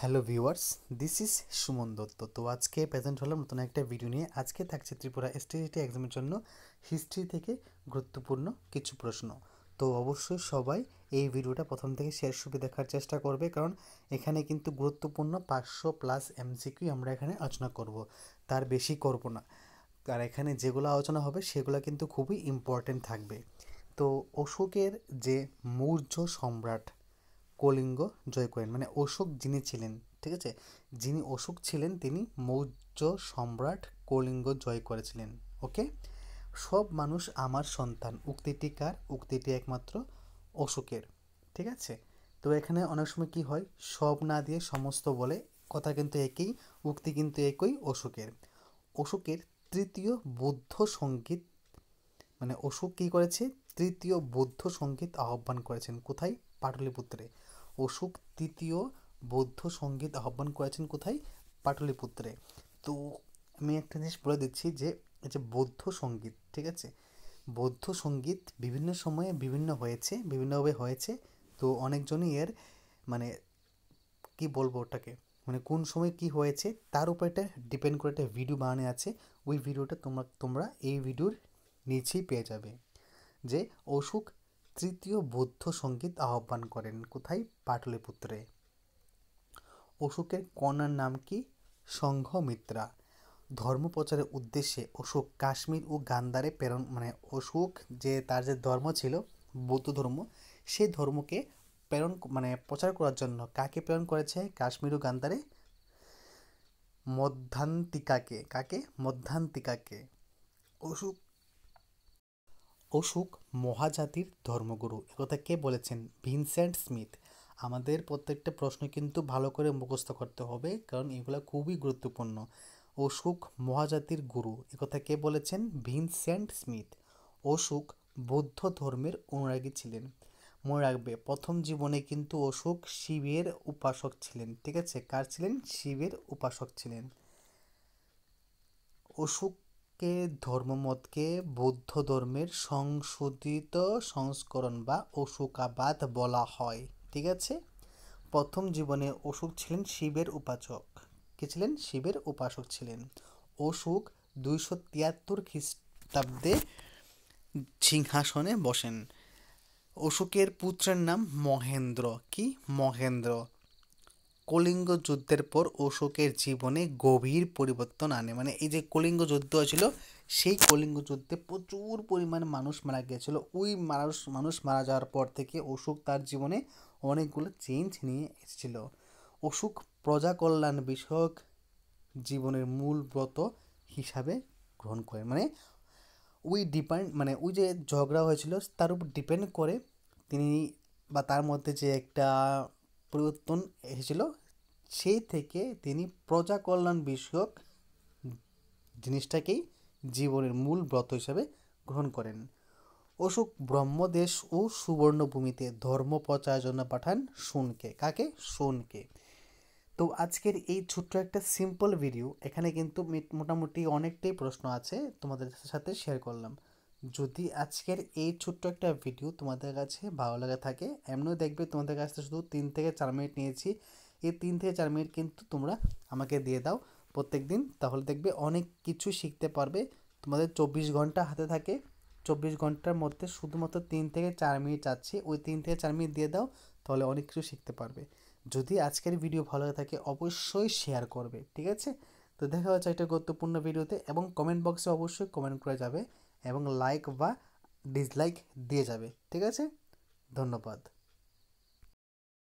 Hello viewers, this is Suman Dutta. তো আজকে present হলাম নতুন একটা ভিডিও নিয়ে। আজকে থাকছে ত্রিপুরা এসটিজিটি এক্সামের জন্য হিস্ট্রি থেকে গুরুত্বপূর্ণ কিছু প্রশ্ন। তো অবশ্যই সবাই এই ভিডিওটা প্রথম থেকে শেষ অবধি দেখার চেষ্টা করবে, কারণ এখানে কিন্তু গুরুত্বপূর্ণ 500+ এমসিকিউ আমরা এখানে আলোচনা করব, তার বেশি করব না। আর এখানে যেগুলো আলোচনা হবে সেগুলো কিন্তু খুবই ইম্পর্টেন্ট থাকবে। তো অশোকের যে মৌর্য সম্রাট কলিঙ্গ জয় করেন, মানে অশোক যিনি ছিলেন, ঠিক আছে, যিনি অশোক ছিলেন তিনি মৌর্য সম্রাট কলিঙ্গ জয় করেছিলেন। ওকে, সব মানুষ আমার সন্তান উক্তিটি কার? উক্তিটি একমাত্র অশোকের। ঠিক আছে, তো এখানে অনেক সময় কি হয়, সব না দিয়ে সমস্ত বলে, কথা কিন্তু একই, উক্তি কিন্তু একই অশোকের। অশোকের তৃতীয় বৌদ্ধ সঙ্গীত, মানে অশোক কী করেছে, তৃতীয় বৌদ্ধ সঙ্গীত আহ্বান করেছেন কোথায়? পাটলিপুত্রে। অশোক তৃতীয় বৌদ্ধ সঙ্গীত আহ্বান করেছেন কোথায়? পাটলিপুত্রে। তো আমি একটা জিনিস বলে দিচ্ছি যে এই যে বৌদ্ধ সঙ্গীত, ঠিক আছে, বৌদ্ধ সঙ্গীত বিভিন্ন সময়ে বিভিন্ন হয়েছে, বিভিন্নভাবে হয়েছে। তো অনেকজনই এর মানে কি বলবো ওটাকে, মানে কোন সময় কি হয়েছে তার উপর এটা ডিপেন্ড করে একটা ভিডিও বানানো আছে। ওই ভিডিওটা তোমরা এই ভিডিওর নিচেই পেয়ে যাবে, যে অশোক তৃতীয় বৌদ্ধ সঙ্গীত আহ্বান করেন কোথায়? পাটলিপুত্রে। অশোকের কন্যার নাম কি? সংঘমিত্রা। ধর্ম প্রচারের উদ্দেশ্যে অশোক কাশ্মীর ও গান্ধারে প্রেরণ, মানে অশোক যে তার যে ধর্ম ছিল বৌদ্ধ ধর্ম, সেই ধর্মকে প্রেরণ মানে প্রচার করার জন্য কাকে প্রেরণ করেছে? কাশ্মীর ও গান্ধারে মধ্যান্তিকাকে। কাকে? মধ্যান্তিকাকে। অশোক অশোক মহাজাতির ধর্মগুরু, একথা কে বলেছেন? Vincent Smith. আমাদের প্রত্যেকটা প্রশ্ন কিন্তু ভালো করে মুখস্থ করতে হবে, কারণ এগুলো খুবই গুরুত্বপূর্ণ। অশোক মহাজাতির গুরু, একথা কে বলেছেন? Vincent Smith. অশোক বৌদ্ধ ধর্মের অনুরাগী ছিলেন। মনে রাখবে, প্রথম জীবনে কিন্তু অশোক শিবের উপাসক ছিলেন। ঠিক আছে, কার ছিলেন? শিবের উপাসক ছিলেন। অশোকের ধর্মমতকে বৌদ্ধ ধর্মের সংশোধিত সংস্করণ বা অশোকাবাদ বলা হয়। ঠিক আছে, প্রথম জীবনে অশোক ছিলেন শিবের উপাসক। কে ছিলেন? শিবের উপাসক ছিলেন। অশোক 273 খ্রিস্টাব্দে সিংহাসনে বসেন। অশোকের পুত্রের নাম মহেন্দ্র। কি? মহেন্দ্র। কলিঙ্গ যুদ্ধের পর অশোকের জীবনে গভীর পরিবর্তন আনে, মানে এই যে কলিঙ্গ যুদ্ধ হয়েছিল, সেই কলিঙ্গ যুদ্ধে প্রচুর পরিমাণ মানুষ মারা গিয়েছিল। ওই মানুষ মারা যাওয়ার পর থেকে অশোক তার জীবনে অনেকগুলো চেঞ্জ নিয়ে এসেছিল। অশোক প্রজা কল্যাণ বিষয়ক জীবনের মূল ব্রত হিসাবে গ্রহণ করেন, মানে ওই যে ঝগড়া হয়েছিল তার উপর ডিপেন্ড করে তিনি, বা তার মধ্যে যে একটা পরিবর্তন এসেছিল, সেই থেকে তিনি প্রজা কল্যাণ বিষয়ক জিনিসটাকেই জীবনের মূল ব্রত হিসাবে গ্রহণ করেন। অশোক ব্রহ্মদেশ ও সুবর্ণভূমিতে ধর্ম প্রচারের জন্য পাঠান শুনকে। কাকে? শুনকে। তো আজকের এই ছোট্ট একটা সিম্পল ভিডিও, এখানে কিন্তু মোটামুটি অনেকটাই প্রশ্ন আছে, তোমাদের সাথে শেয়ার করলাম। যদি আজকের এই ছোট্ট একটা ভিডিও তোমাদের কাছে ভালো লাগে থাকে, এমনিও দেখবে তোমাদের কাছে শুধু 3 থেকে 4 মিনিট নিয়েছি, এই 3 থেকে 4 মিনিট কিন্তু তোমরা আমাকে দিয়ে দাও প্রত্যেক দিন, তাহলে দেখবে অনেক কিছু শিখতে পারবে। তোমাদের 24 ঘন্টা হাতে থাকে, 24 ঘন্টার মধ্যে শুধুমাত্র 3 থেকে 4 মিনিট চাচ্ছি, ওই 3 থেকে 4 মিনিট দিয়ে দাও, তাহলে অনেক কিছু শিখতে পারবে। যদি আজকের ভিডিও ভালো লাগে থাকে অবশ্যই শেয়ার করবে, ঠিক আছে? তো দেখা হচ্ছে একটা গুরুত্বপূর্ণ ভিডিওতে, এবং কমেন্ট বক্সে অবশ্যই কমেন্ট করে যাবে এবং লাইক বা ডিসলাইক দিয়ে যাবে, ঠিক আছে? ধন্যবাদ।